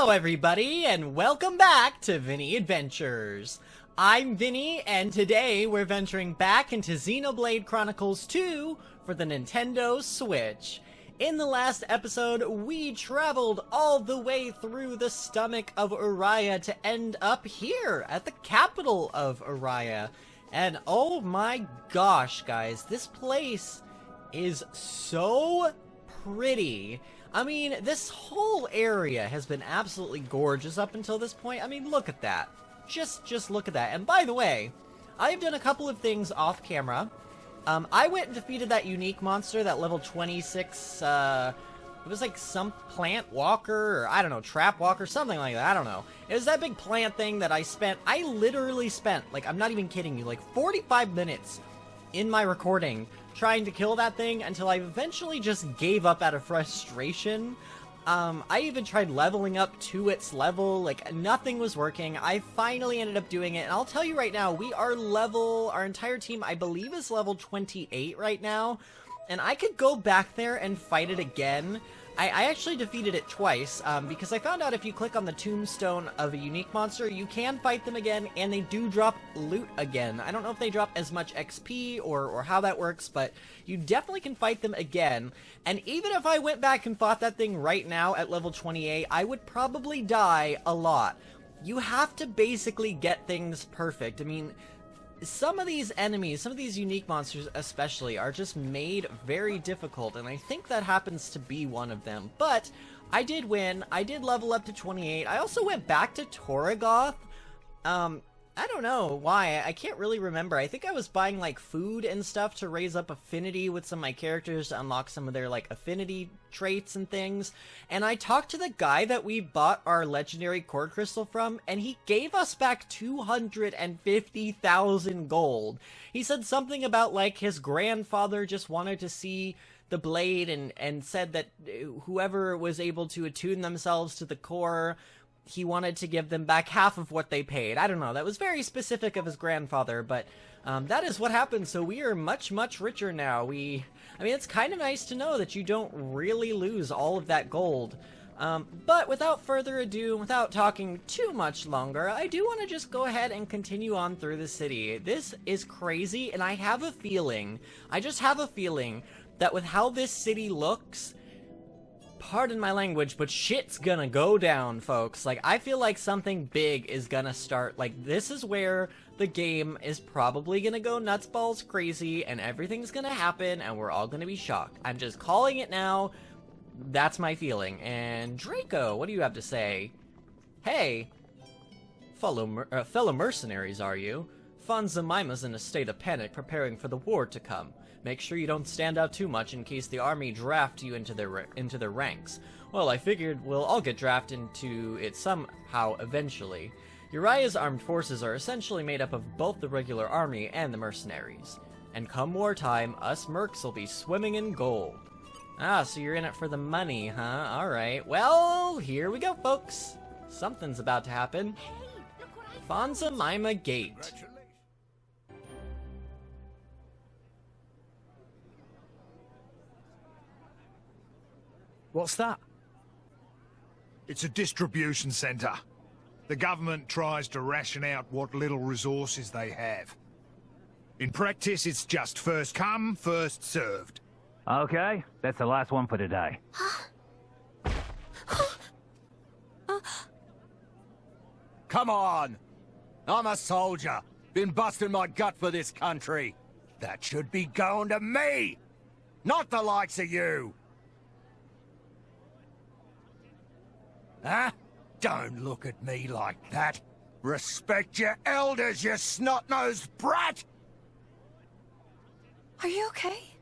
Hello everybody, and welcome back to VinnyAdventures. I'm Vinny, and today we're venturing back into Xenoblade Chronicles 2 for the Nintendo Switch. In the last episode, we traveled all the way through the stomach of Uriah to end up here at the capital of Uriah. And oh my gosh, guys, this place is so pretty. I mean, this whole area has been absolutely gorgeous up until this point. I mean, look at that. Just look at that. And by the way, I've done a couple of things off camera. I went and defeated that unique monster, that level 26, it was like some plant walker, or I don't know, trap walker, something like that, I don't know. It was that big plant thing that I literally spent, like, I'm not even kidding you, like 45 minutes in my recording trying to kill that thing until I eventually just gave up out of frustration. I even tried leveling up to its level, like nothing was working. I finally ended up doing it, and I'll tell you right now, we are our entire team I believe is level 28 right now, and I could go back there and fight it again. I actually defeated it twice, because I found out if you click on the tombstone of a unique monster, you can fight them again, and they do drop loot again. I don't know if they drop as much XP or how that works, but you definitely can fight them again. And even if I went back and fought that thing right now at level 28, I would probably die a lot. You have to basically get things perfect. I mean, some of these enemies, some of these unique monsters especially, are just made very difficult, and I think that happens to be one of them. But I did win. I did level up to 28. I also went back to Torrigoth. I don't know why. I can't really remember. I think I was buying, like, food and stuff to raise up affinity with some of my characters to unlock some of their, like, affinity traits and things. And I talked to the guy that we bought our legendary core crystal from, and he gave us back 250,000 gold. He said something about, like, his grandfather just wanted to see the blade and said that whoever was able to attune themselves to the core, he wanted to give them back half of what they paid. I don't know, that was very specific of his grandfather, but that is what happened, so we are much, much richer now. I mean, it's kind of nice to know that you don't really lose all of that gold. But without further ado, without talking too much longer, I do want to just go ahead and continue on through the city. This is crazy, and I have a feeling, I just have a feeling, that with how this city looks, pardon my language, but shit's gonna go down, folks. Like, I feel like something big is gonna start. Like, this is where the game is probably gonna go nuts balls crazy, and everything's gonna happen, and we're all gonna be shocked. I'm just calling it now. That's my feeling. And Draco, what do you have to say? Hey, fellow mercenaries, are you? Fonz Jemima's in a state of panic, preparing for the war to come. Make sure you don't stand out too much in case the army draft you into their ranks. Well, I figured we'll all get drafted into it somehow eventually. Uriah's armed forces are essentially made up of both the regular army and the mercenaries. And come wartime, us mercs will be swimming in gold. Ah, so you're in it for the money, huh? Alright, well, here we go, folks. Something's about to happen. Fonz Jemima Gate. What's that? It's a distribution center. The government tries to ration out what little resources they have. In practice, it's just first come, first served. Okay, that's the last one for today. Come on! I'm a soldier. Been busting my gut for this country. That should be going to me! Not the likes of you! Huh? Don't look at me like that. Respect your elders, you snot-nosed brat! Are you okay?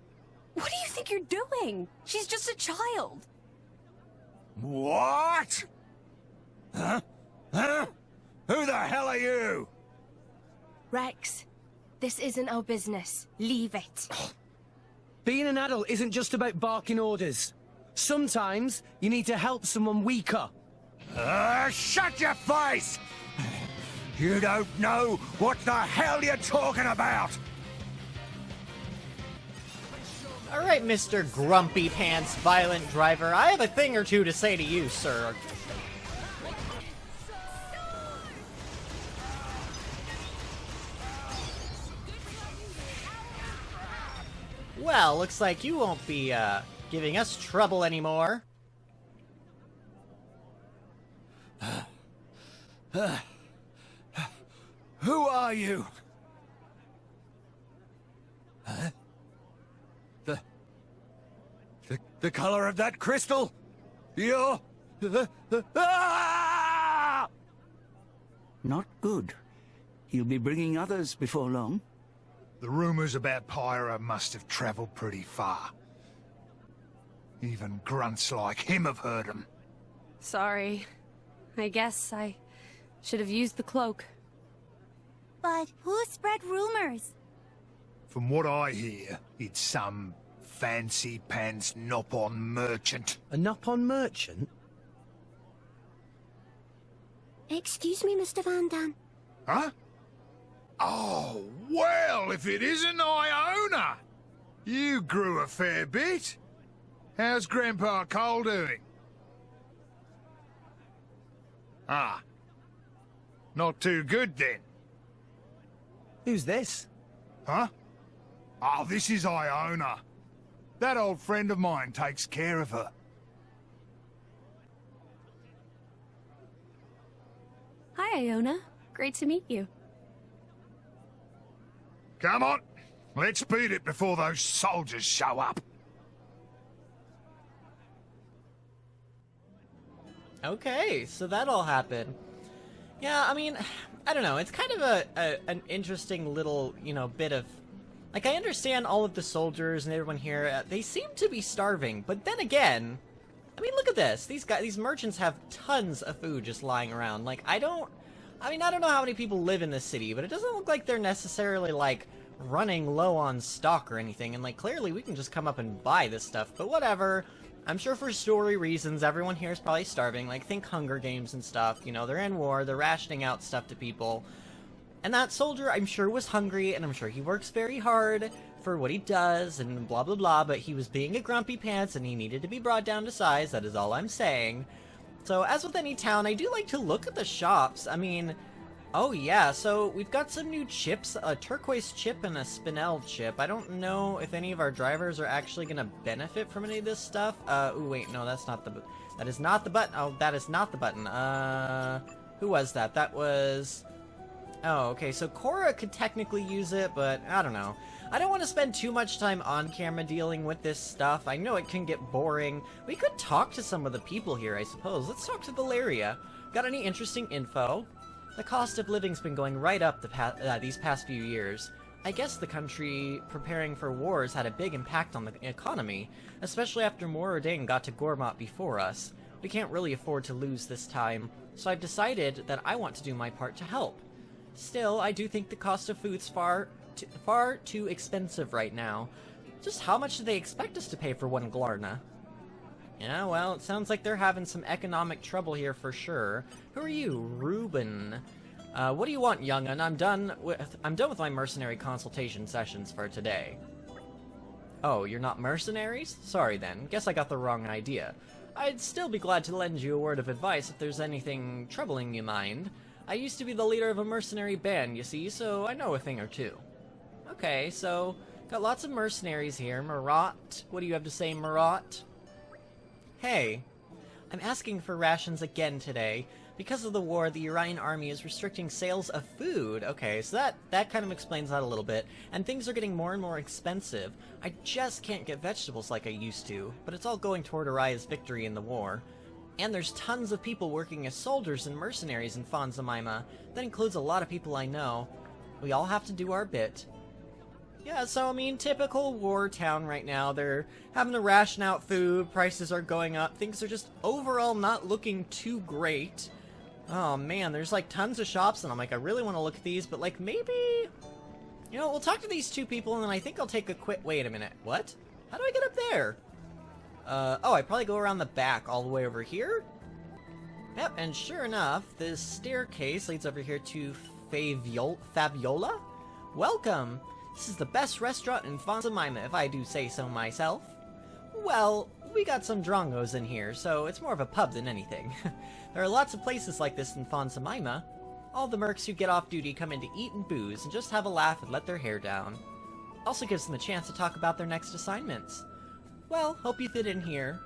What do you think you're doing? She's just a child. What? Huh? Huh? Who the hell are you? Rex, this isn't our business. Leave it. Being an adult isn't just about barking orders. Sometimes you need to help someone weaker. Shut your face! You don't know what the hell you're talking about! Alright, Mr. Grumpy Pants Violent Driver, I have a thing or two to say to you, sir. Well, looks like you won't be, giving us trouble anymore. Who are you? Huh? The color of that crystal? You're... Ah! Not good. He'll be bringing others before long. The rumors about Pyra must have traveled pretty far. Even grunts like him have heard them. Sorry. I guess I should have used the cloak. But who spread rumors? From what I hear, it's some fancy pants Nopon merchant. A Nopon merchant? Excuse me, Mr. Van Dam. Huh? Oh, well, if it isn't Iona! You grew a fair bit. How's Grandpa Cole doing? Ah. Not too good, then. Who's this? Huh? Oh, this is Iona. That old friend of mine takes care of her. Hi, Iona. Great to meet you. Come on, let's beat it before those soldiers show up. Okay, so that all happened. Yeah, I mean, I don't know, it's kind of an interesting little, you know, bit of... Like, I understand all of the soldiers and everyone here, they seem to be starving, but then again, I mean, look at this. These merchants have tons of food just lying around. Like, I don't know how many people live in this city, but it doesn't look like they're necessarily, like, running low on stock or anything, and, like, clearly we can just come up and buy this stuff, but whatever. I'm sure for story reasons, everyone here is probably starving. Like, think Hunger Games and stuff. You know, they're in war, they're rationing out stuff to people. And that soldier, I'm sure, was hungry, and I'm sure he works very hard for what he does, and blah blah blah, but he was being a grumpy pants, and he needed to be brought down to size, that is all I'm saying. So, as with any town, I do like to look at the shops. I mean, oh yeah, so we've got some new chips, a turquoise chip and a spinel chip. I don't know if any of our drivers are actually gonna benefit from any of this stuff. Ooh, wait, no, that is not the button. Oh, that is not the button. Who was that? That was... Oh, okay, so Cora could technically use it, but I don't know. I don't want to spend too much time on camera dealing with this stuff. I know it can get boring. We could talk to some of the people here, I suppose. Let's talk to Valeria. Got any interesting info? The cost of living's been going right up these past few years. I guess the country preparing for wars had a big impact on the economy, especially after Moradin got to Gormott before us. We can't really afford to lose this time, so I've decided that I want to do my part to help. Still, I do think the cost of food's far too expensive right now. Just how much do they expect us to pay for one Glarna? Yeah, well, it sounds like they're having some economic trouble here for sure. Who are you, Reuben? What do you want, young'un? I'm done with my mercenary consultation sessions for today. Oh, you're not mercenaries? Sorry then. Guess I got the wrong idea. I'd still be glad to lend you a word of advice if there's anything troubling you mind. I used to be the leader of a mercenary band, you see, so I know a thing or two. Okay, so, got lots of mercenaries here. Marat, what do you have to say, Marat? Hey, I'm asking for rations again today. Because of the war, the Urian army is restricting sales of food. Okay, so that kind of explains that a little bit. And things are getting more and more expensive. I just can't get vegetables like I used to, but it's all going toward Araya's victory in the war. And there's tons of people working as soldiers and mercenaries in Fonzamaima. That includes a lot of people I know. We all have to do our bit. Yeah, so I mean, typical war town right now. They're having to ration out food, prices are going up, things are just overall not looking too great. Oh man, there's like tons of shops and I'm like, I really want to look at these, but like maybe... You know, we'll talk to these two people and then I think I'll take a quick... Wait a minute, what? How do I get up there? Oh, I probably go around the back all the way over here? Yep, and sure enough, this staircase leads over here to Fabiola? Welcome! This is the best restaurant in Fonzamaima, if I do say so myself. Well, we got some drongos in here, so it's more of a pub than anything. There are lots of places like this in Fonzamaima. All the mercs who get off duty come in to eat and booze and just have a laugh and let their hair down. Also gives them a chance to talk about their next assignments. Well, hope you fit in here.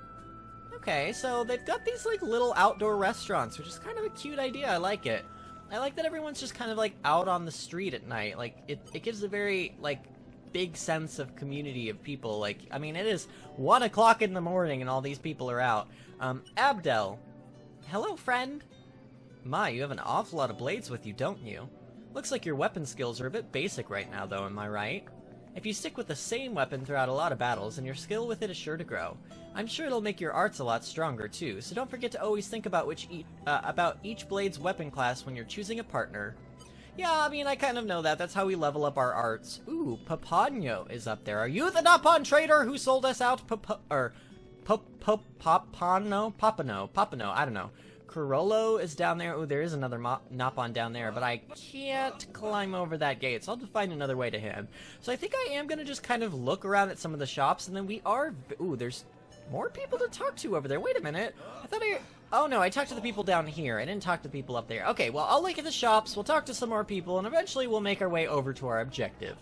Okay, so they've got these like little outdoor restaurants, which is kind of a cute idea. I like it. I like that everyone's just kind of like out on the street at night. Like it gives a very like big sense of community of people. Like, I mean, it is 1 o'clock in the morning and all these people are out. Abdel. Hello, friend. My, you have an awful lot of blades with you, don't you? Looks like your weapon skills are a bit basic right now, though, am I right? If you stick with the same weapon throughout a lot of battles, then your skill with it is sure to grow. I'm sure it'll make your arts a lot stronger, too, so don't forget to always think about about each blade's weapon class when you're choosing a partner. Yeah, I mean, I kind of know that. That's how we level up our arts. Ooh, Papano is up there. Are you the Napon trader who sold us out Papano, I don't know. Corollo is down there. Oh, there is another Napon down there, but I can't climb over that gate, so I'll have to find another way to him. So I think I am going to just kind of look around at some of the shops, and then we are... Ooh, there's more people to talk to over there. Wait a minute. I thought Oh, no, I talked to the people down here. I didn't talk to the people up there. Okay, well, I'll look at the shops, we'll talk to some more people, and eventually we'll make our way over to our objective.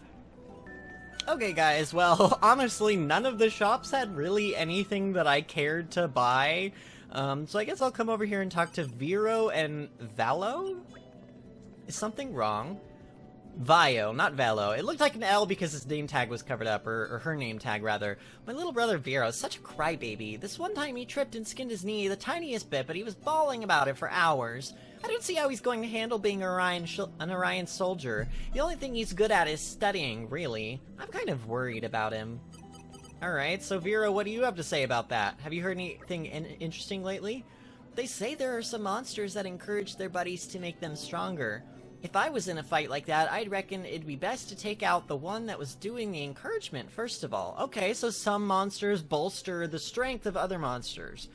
Okay, guys, well, honestly, none of the shops had really anything that I cared to buy. So I guess I'll come over here and talk to Vero and Valo? Is something wrong? Vio, not Valo. It looked like an L because his name tag was covered up, or her name tag, rather. My little brother Vero is such a crybaby. This one time he tripped and skinned his knee the tiniest bit, but he was bawling about it for hours. I don't see how he's going to handle being an Orion soldier. The only thing he's good at is studying, really. I'm kind of worried about him. Alright, so Vero, what do you have to say about that? Have you heard anything interesting lately? They say there are some monsters that encourage their buddies to make them stronger. If I was in a fight like that, I'd reckon it'd be best to take out the one that was doing the encouragement first of all. Okay, so some monsters bolster the strength of other monsters.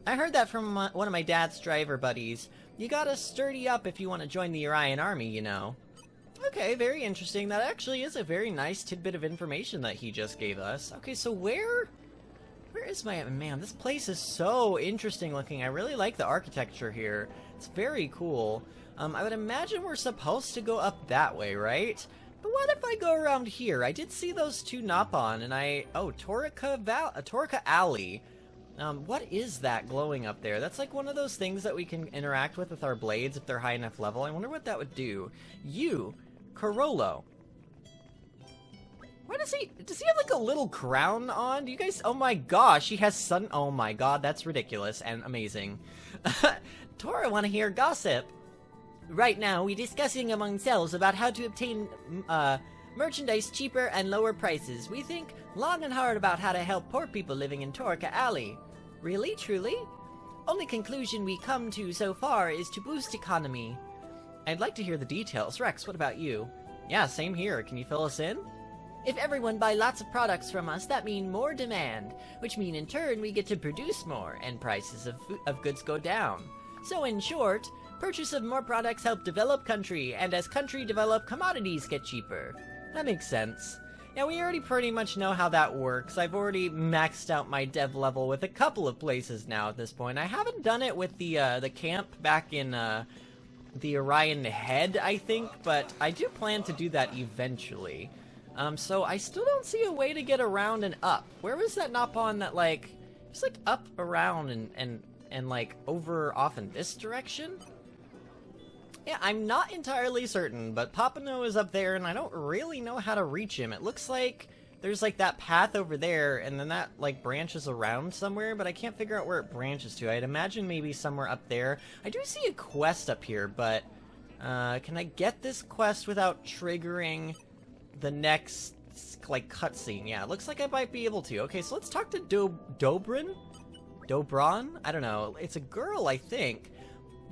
I heard that from one of my dad's driver buddies. You gotta sturdy up if you want to join the Orion army, you know. Okay, very interesting. That actually is a very nice tidbit of information that he just gave us. Okay, so where is my... Man, this place is so interesting looking. I really like the architecture here. It's very cool. I would imagine we're supposed to go up that way, right? But what if I go around here? I did see those two Napon, and oh, Torika Alley. What is that glowing up there? That's like one of those things that we can interact with our blades if they're high enough level. I wonder what that would do. You, Corollo. Why does he have like a little crown on? Do you guys... Oh my gosh, he has sun... Oh my god, that's ridiculous and amazing. Tora, wanna hear gossip? Right now, we're discussing among ourselves about how to obtain merchandise cheaper and lower prices. We think long and hard about how to help poor people living in Torika Alley. Really? Truly? Only conclusion we come to so far is to boost economy. I'd like to hear the details. Rex, what about you? Yeah, same here. Can you fill us in? If everyone buy lots of products from us, that means more demand, which mean in turn we get to produce more, and prices of goods go down. So in short, purchase of more products help develop country, and as country develop, commodities get cheaper. That makes sense. Yeah, we already pretty much know how that works. I've already maxed out my dev level with a couple of places now at this point. I haven't done it with the camp back in the Orion Head, I think, but I do plan to do that eventually. So I still don't see a way to get around and up. Where was that Napon that, like, it's like up, around, and like over off in this direction? Yeah, I'm not entirely certain, but Papano is up there and I don't really know how to reach him. It looks like there's like that path over there and then that like branches around somewhere, but I can't figure out where it branches to. I'd imagine maybe somewhere up there. I do see a quest up here, but can I get this quest without triggering the next like cutscene? Yeah, it looks like I might be able to. Okay, so let's talk to Dobron? I don't know. It's a girl, I think.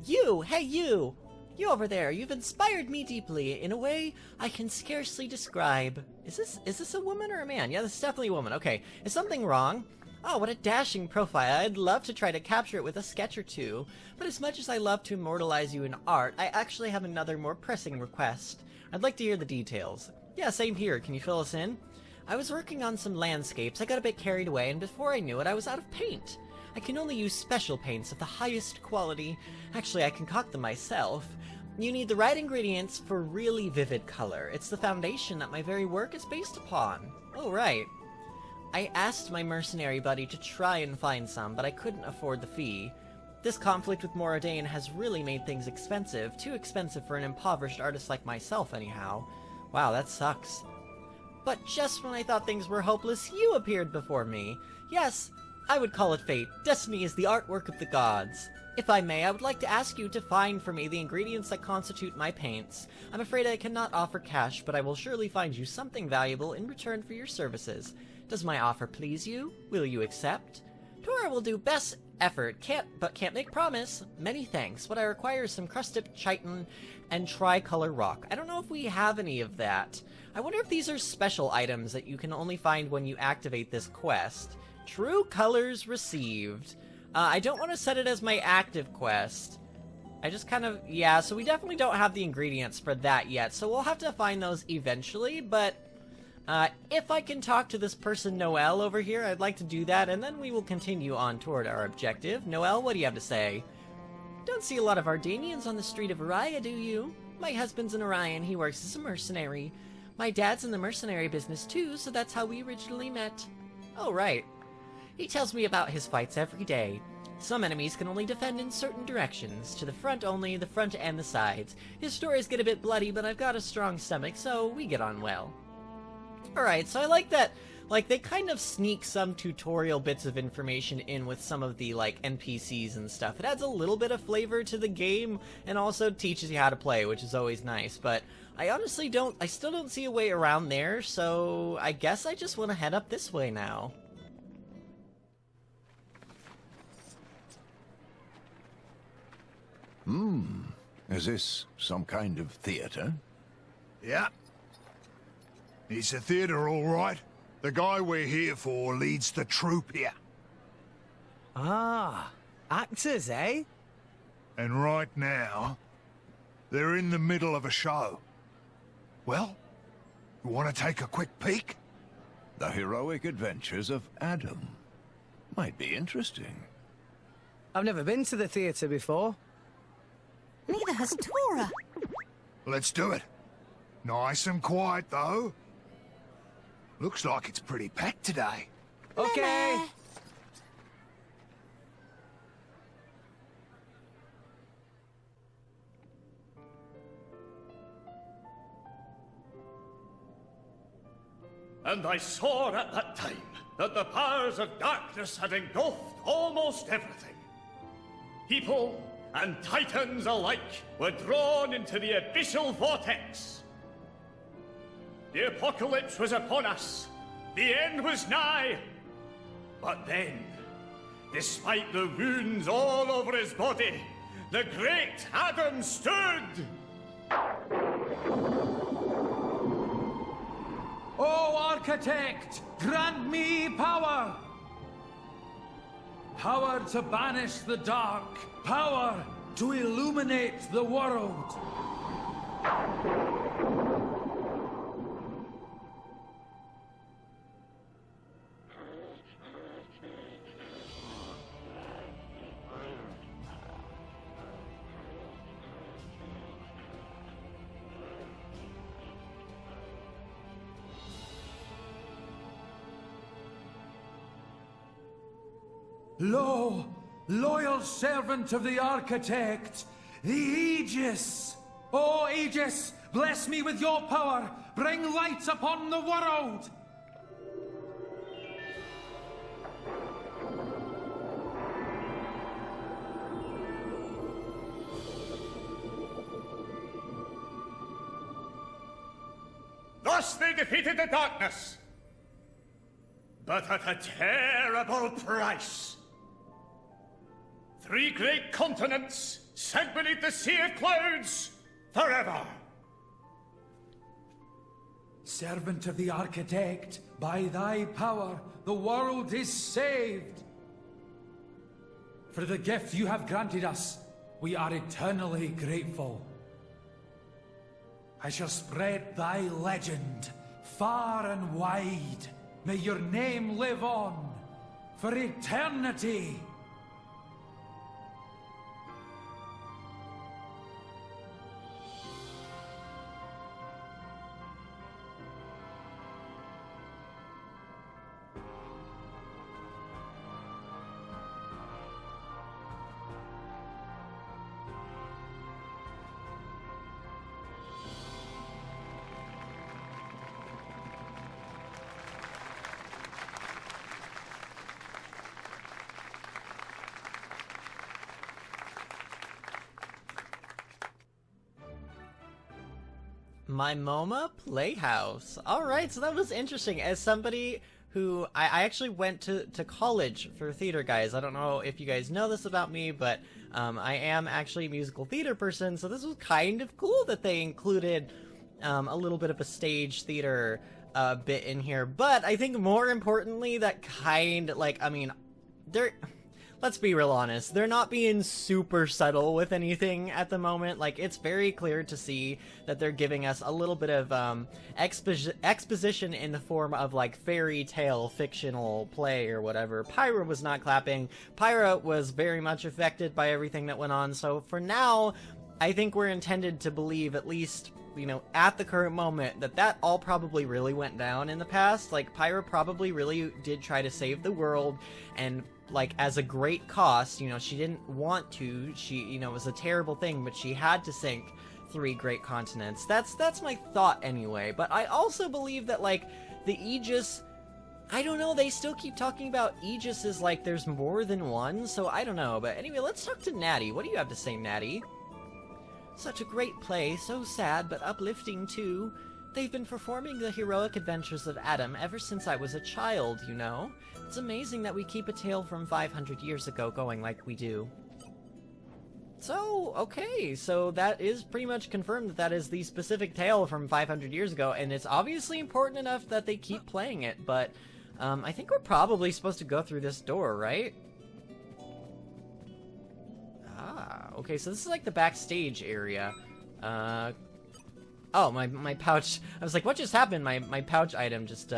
You! Hey, you! You over there, you've inspired me deeply in a way I can scarcely describe. Is this a woman or a man? Yeah, this is definitely a woman. Okay, is something wrong? Oh, what a dashing profile. I'd love to try to capture it with a sketch or two, but as much as I love to immortalize you in art, I actually have another more pressing request. I'd like to hear the details. Yeah, same here. Can you fill us in? I was working on some landscapes, I got a bit carried away, and before I knew it, I was out of paint. I can only use special paints of the highest quality. Actually, I concoct them myself. You need the right ingredients for really vivid color. It's the foundation that my very work is based upon. Oh, right. I asked my mercenary buddy to try and find some, but I couldn't afford the fee. This conflict with Moradane has really made things expensive. Too expensive for an impoverished artist like myself, anyhow. Wow, that sucks. But just when I thought things were hopeless, you appeared before me. Yes, I would call it fate. Destiny is the artwork of the gods. If I may, I would like to ask you to find for me the ingredients that constitute my paints. I'm afraid I cannot offer cash, but I will surely find you something valuable in return for your services. Does my offer please you? Will you accept? Tora will do best effort, can't make promise. Many thanks. What I require is some crusted chitin and tricolor rock. I don't know if we have any of that. I wonder if these are special items that you can only find when you activate this quest. True colors received. I don't want to set it as my active quest. I just kind of, yeah, so we definitely don't have the ingredients for that yet, so we'll have to find those eventually, but if I can talk to this person Noel over here, I'd like to do that, and then we will continue on toward our objective. Noel, what do you have to say? Don't see a lot of Ardanians on the street of Araya, do you? My husband's an Orion, he works as a mercenary. My dad's in the mercenary business too, so that's how we originally met. Oh, right. He tells me about his fights every day. Some enemies can only defend in certain directions. To the front only, the front and the sides. His stories get a bit bloody, but I've got a strong stomach, so we get on well. Alright, so I like that, like, they kind of sneak some tutorial bits of information in with some of the, like, NPCs and stuff. It adds a little bit of flavor to the game, and also teaches you how to play, which is always nice, but I honestly I still don't see a way around there, so I guess I just want to head up this way now. Is this some kind of theater? Yeah. It's a theater, all right. The guy we're here for leads the troupe here. Ah, actors, eh? And right now, they're in the middle of a show. Well, you want to take a quick peek? The heroic adventures of Adam. Might be interesting. I've never been to the theatre before. Neither has Tora. Let's do it. Nice and quiet, though. Looks like it's pretty packed today. Okay. And I saw at that time that the powers of darkness had engulfed almost everything. People and titans alike were drawn into the abyssal vortex. The apocalypse was upon us. The end was nigh. But then, despite the wounds all over his body, the great Adam stood. O Architect, grant me power! Power to banish the dark. Power to illuminate the world. Lo, loyal servant of the Architect, the Aegis! O Aegis, bless me with your power! Bring light upon the world! Thus they defeated the darkness. But at a terrible price. 3 great continents sank beneath the sea of clouds forever. Servant of the Architect, by thy power, the world is saved. For the gift you have granted us, we are eternally grateful. I shall spread thy legend far and wide. May your name live on for eternity. My MoMA Playhouse. Alright, so that was interesting. As somebody who... I actually went to college for theater, guys. I don't know if you guys know this about me, but I am actually a musical theater person, so this was kind of cool that they included a little bit of a stage theater bit in here. But I think more importantly, that kind of, like, I mean, they're... Let's be real honest, they're not being super subtle with anything at the moment. Like, it's very clear to see that they're giving us a little bit of exposition in the form of, like, fairy tale fictional play or whatever. Pyra was not clapping. Pyra was very much affected by everything that went on, so for now, I think we're intended to believe, at least, you know, at the current moment, that all probably really went down in the past. Like, Pyra probably really did try to save the world, and like, as a great cost, you know, she didn't want to, you know, it was a terrible thing, but she had to sink 3 great continents. That's my thought anyway, but I also believe that, like, the Aegis, I don't know, they still keep talking about Aegis as, like, there's more than one, so I don't know, but anyway, let's talk to Natty. What do you have to say, Natty? Such a great play, so sad, but uplifting too. They've been performing the heroic adventures of Adam ever since I was a child, you know? It's amazing that we keep a tale from 500 years ago going like we do. So, okay, so that is pretty much confirmed that that is the specific tale from 500 years ago, and it's obviously important enough that they keep playing it, but I think we're probably supposed to go through this door, right? Ah, okay, so this is like the backstage area. Oh, my pouch. I was like, what just happened? My pouch item just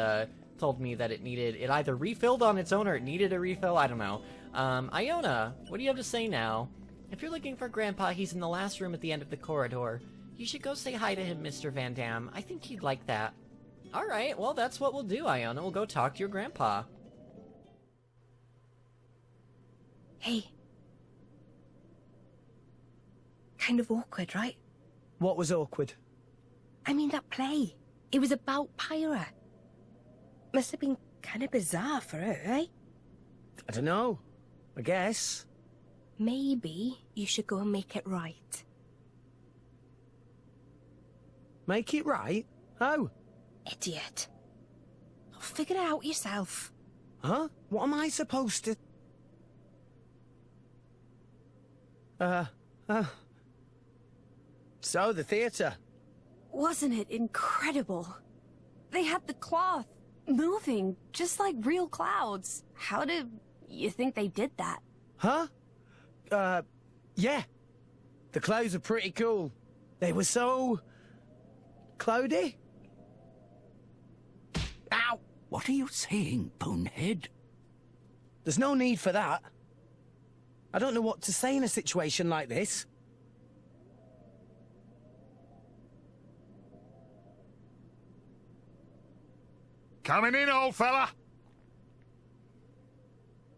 told me that it either refilled on its own or it needed a refill. I don't know. Iona, what do you have to say now? If you're looking for Grandpa, he's in the last room at the end of the corridor. You should go say hi to him, Mr. Van Damme. I think he'd like that. Alright, well, that's what we'll do, Iona. We'll go talk to your grandpa. Hey. Kind of awkward, right? What was awkward? I mean, that play. It was about Pyra. Must have been kind of bizarre for her, eh? I don't know. I guess. Maybe you should go and make it right. Make it right? How? Idiot. Figure it out yourself. Huh? What am I supposed to... So, the theatre. Wasn't it incredible? They had the cloth moving just like real clouds. How did you think they did that? Huh? Yeah. The clothes are pretty cool. They were so... cloudy? Ow! What are you saying, bonehead? There's no need for that. I don't know what to say in a situation like this. Coming in, old fella.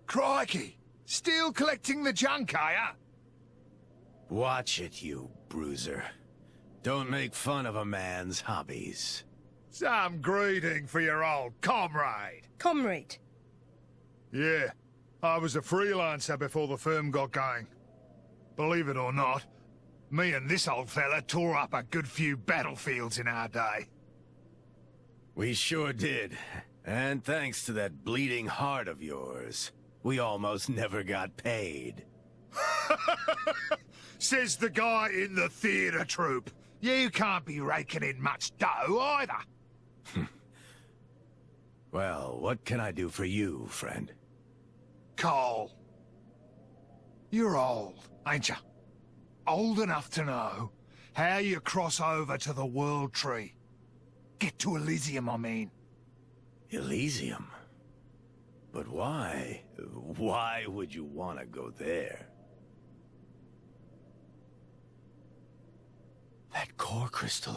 Crikey! Still collecting the junk, are ya? Watch it, you bruiser. Don't make fun of a man's hobbies. Some greeting for your old comrade. Comrade? Yeah, I was a freelancer before the firm got going. Believe it or not, me and this old fella tore up a good few battlefields in our day. We sure did. And thanks to that bleeding heart of yours, we almost never got paid. Says the guy in the theatre troupe. You can't be raking in much dough either. Well, what can I do for you, friend? Cole. You're old, ain't you? Old enough to know how you cross over to the World Tree. Get to Elysium, I mean. Elysium? But why? Why would you want to go there? That core crystal.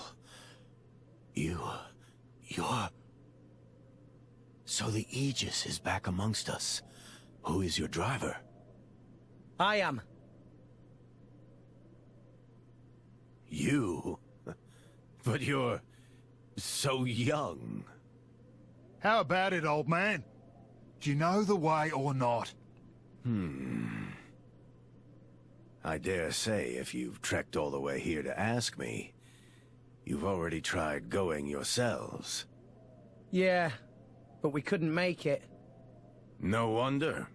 You're... So the Aegis is back amongst us. Who is your driver? I am. You? But you're... so young. How about it, old man? Do you know the way or not? I dare say if you've trekked all the way here to ask me, You've already tried going yourselves. Yeah, but we couldn't make it. No wonder.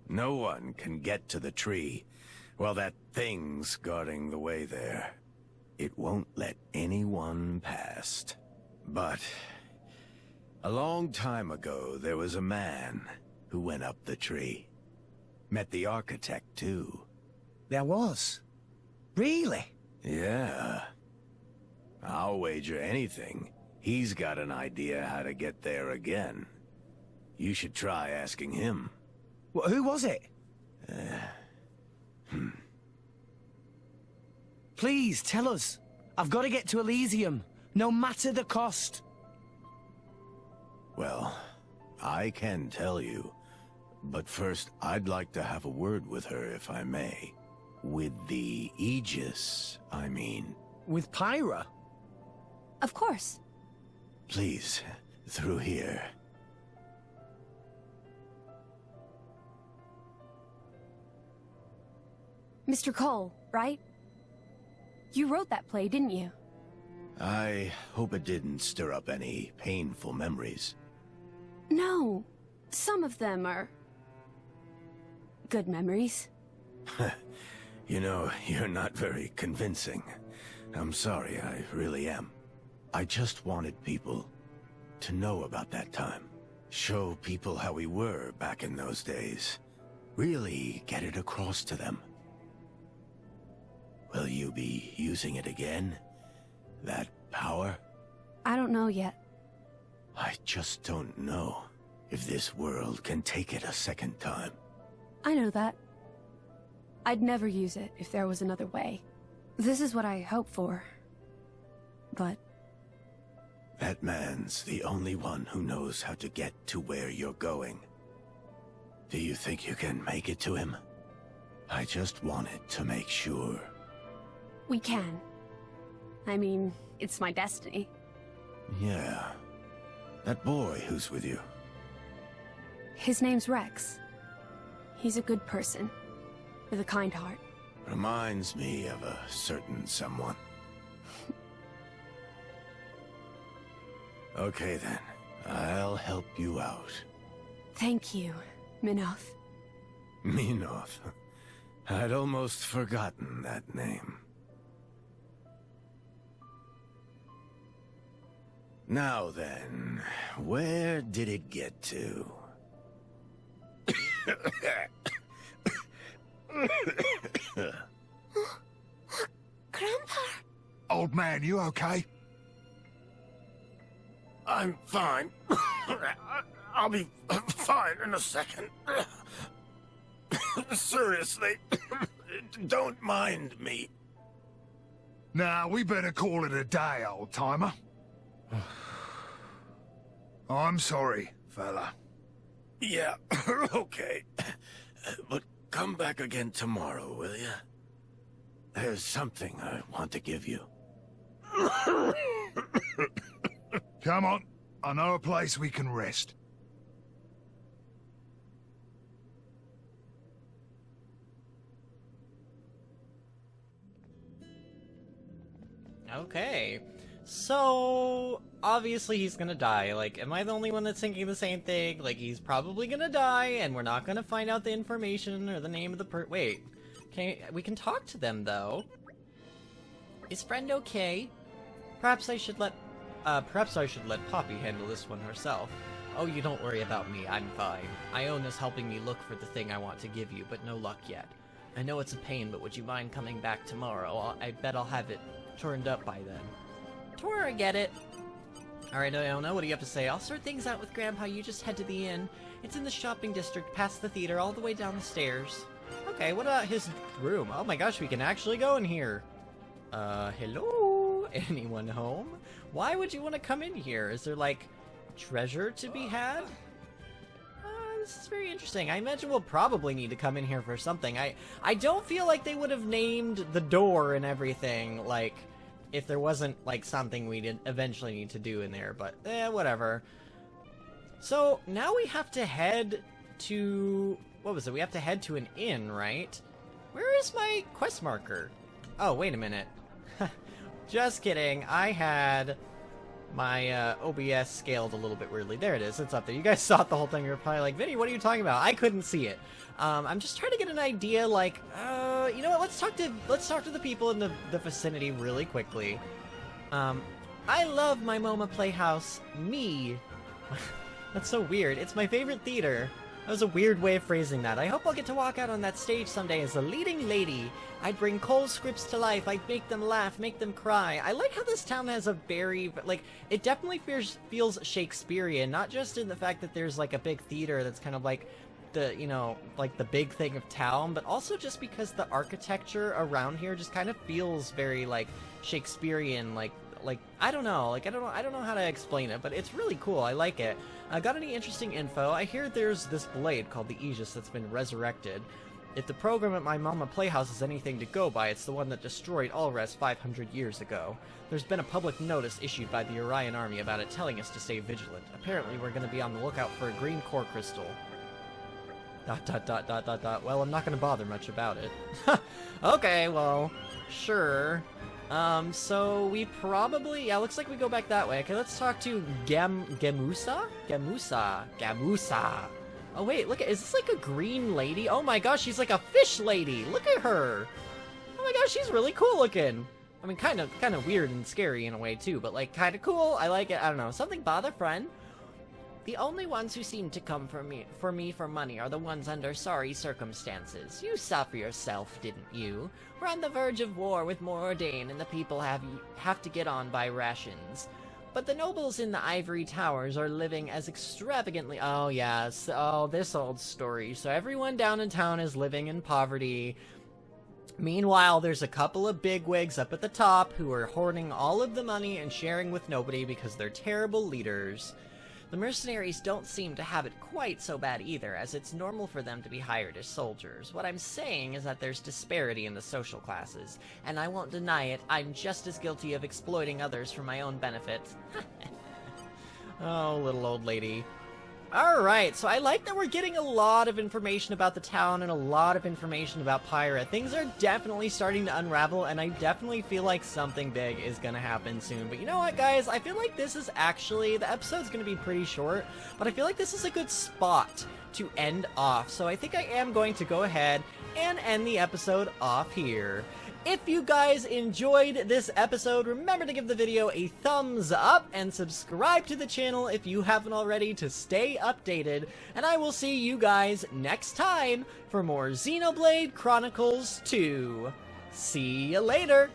No one can get to the tree while that thing's guarding the way there. It won't let anyone past. But a long time ago, there was a man who went up the tree. Met the architect, too. There was? Really? Yeah. I'll wager anything he's got an idea how to get there again. You should try asking him. Well, who was it? Please, tell us. I've got to get to Elysium, no matter the cost. Well, I can tell you. But first, I'd like to have a word with her, if I may. With the Aegis, I mean. With Pyra? Of course. Please, through here. Mr. Cole, right? You wrote that play, didn't you? I hope it didn't stir up any painful memories. No. Some of them are good memories. You know, you're not very convincing. I'm sorry, I really am. I just wanted people to know about that time. Show people how we were back in those days. Really get it across to them. Will you be using it again? That power? I don't know yet. I just don't know if this world can take it a second time. I know that. I'd never use it if there was another way. This is what I hope for. But that man's the only one who knows how to get to where you're going. Do you think you can make it to him? I just wanted to make sure. we can. I mean, it's my destiny. Yeah. That boy who's with you. His name's Rex. He's a good person, with a kind heart. Reminds me of a certain someone. Okay then, I'll help you out. Thank you, Minoth. Minoth. I'd almost forgotten that name. Now then, where did it get to? Grandpa! Old man, you okay? I'm fine. I'll be fine in a second. Seriously, don't mind me. Nah, we better call it a day, old-timer. I'm sorry, fella. Yeah, okay. But come back again tomorrow, will you? There's something I want to give you. Come on. I know a place we can rest. Okay. So, obviously he's gonna die. Like, am I the only one that's thinking the same thing? Like, he's probably gonna die, and we're not gonna find out the information or the name of the wait. We can talk to them, though. Is friend okay? Perhaps I should let Poppy handle this one herself. Oh, you don't worry about me, I'm fine. Iona's helping me look for the thing I want to give you, but no luck yet. I know it's a pain, but would you mind coming back tomorrow? I bet I'll have it turned up by then. Tora, get it. Alright, Iona, what do you have to say? I'll sort things out with Grandpa, you just head to the inn. It's in the shopping district, past the theater, all the way down the stairs. Okay, what about his room? Oh my gosh, we can actually go in here. Hello? Anyone home? Why would you want to come in here? Is there, like, treasure to be had? This is very interesting. I imagine we'll probably need to come in here for something. I don't feel like they would have named the door and everything, like, if there wasn't, like, something we'd eventually need to do in there, but, whatever. So, now we have to head to... What was it? We have to head to an inn, right? Where is my quest marker? Oh, wait a minute. Just kidding. I had my OBS scaled a little bit weirdly. There it is. It's up there. You guys saw it the whole time. You were probably like, Vinny, what are you talking about? I couldn't see it. I'm just trying to get an idea, like, you know what? Let's talk to the people in the vicinity really quickly. I love my MoMA Playhouse. Me. That's so weird. It's my favorite theater. That was a weird way of phrasing that. I hope I'll get to walk out on that stage someday as the leading lady. I'd bring Cole's scripts to life. I'd make them laugh, make them cry. I like how this town has a very, like, it definitely feels Shakespearean, not just in the fact that there's, like, a big theater that's kind of like the, you know, like the big thing of town, but also just because the architecture around here just kind of feels very, like, Shakespearean, like, I don't know, like, I don't know how to explain it, but it's really cool. I like it. Got any interesting info? I hear there's this blade called the Aegis that's been resurrected. If the program at my MoMA Playhouse is anything to go by, it's the one that destroyed Allrest 500 years ago. There's been a public notice issued by the Orion Army about it, telling us to stay vigilant. Apparently, we're going to be on the lookout for a green core crystal. ... Well, I'm not going to bother much about it. Okay, well, sure. So we probably, yeah, looks like we go back that way. Okay, let's talk to Gamusa? Oh wait, look at, is this like a green lady? Oh my gosh, she's like a fish lady. Look at her. Oh my gosh, she's really cool looking. I mean, kind of weird and scary in a way too, but like kind of cool. I like it. I don't know. Something bother friend? The only ones who seem to come for me for money are the ones under sorry circumstances. You saw for yourself, didn't you? We're on the verge of war with Moradin, and the people have to get on by rations. But the nobles in the ivory towers are living as extravagantly— oh yes, oh, this old story. So everyone down in town is living in poverty. Meanwhile, there's a couple of bigwigs up at the top who are hoarding all of the money and sharing with nobody because they're terrible leaders. The mercenaries don't seem to have it quite so bad either, as it's normal for them to be hired as soldiers. What I'm saying is that there's disparity in the social classes, and I won't deny it, I'm just as guilty of exploiting others for my own benefit. Oh, little old lady. Alright, so I like that we're getting a lot of information about the town and a lot of information about Pyra. Things are definitely starting to unravel, and I definitely feel like something big is gonna happen soon. But you know what, guys? I feel like this is actually— the episode's gonna be pretty short, but I feel like this is a good spot to end off. So I think I am going to go ahead and end the episode off here. If you guys enjoyed this episode, remember to give the video a thumbs up and subscribe to the channel if you haven't already to stay updated. And I will see you guys next time for more Xenoblade Chronicles 2. See you later!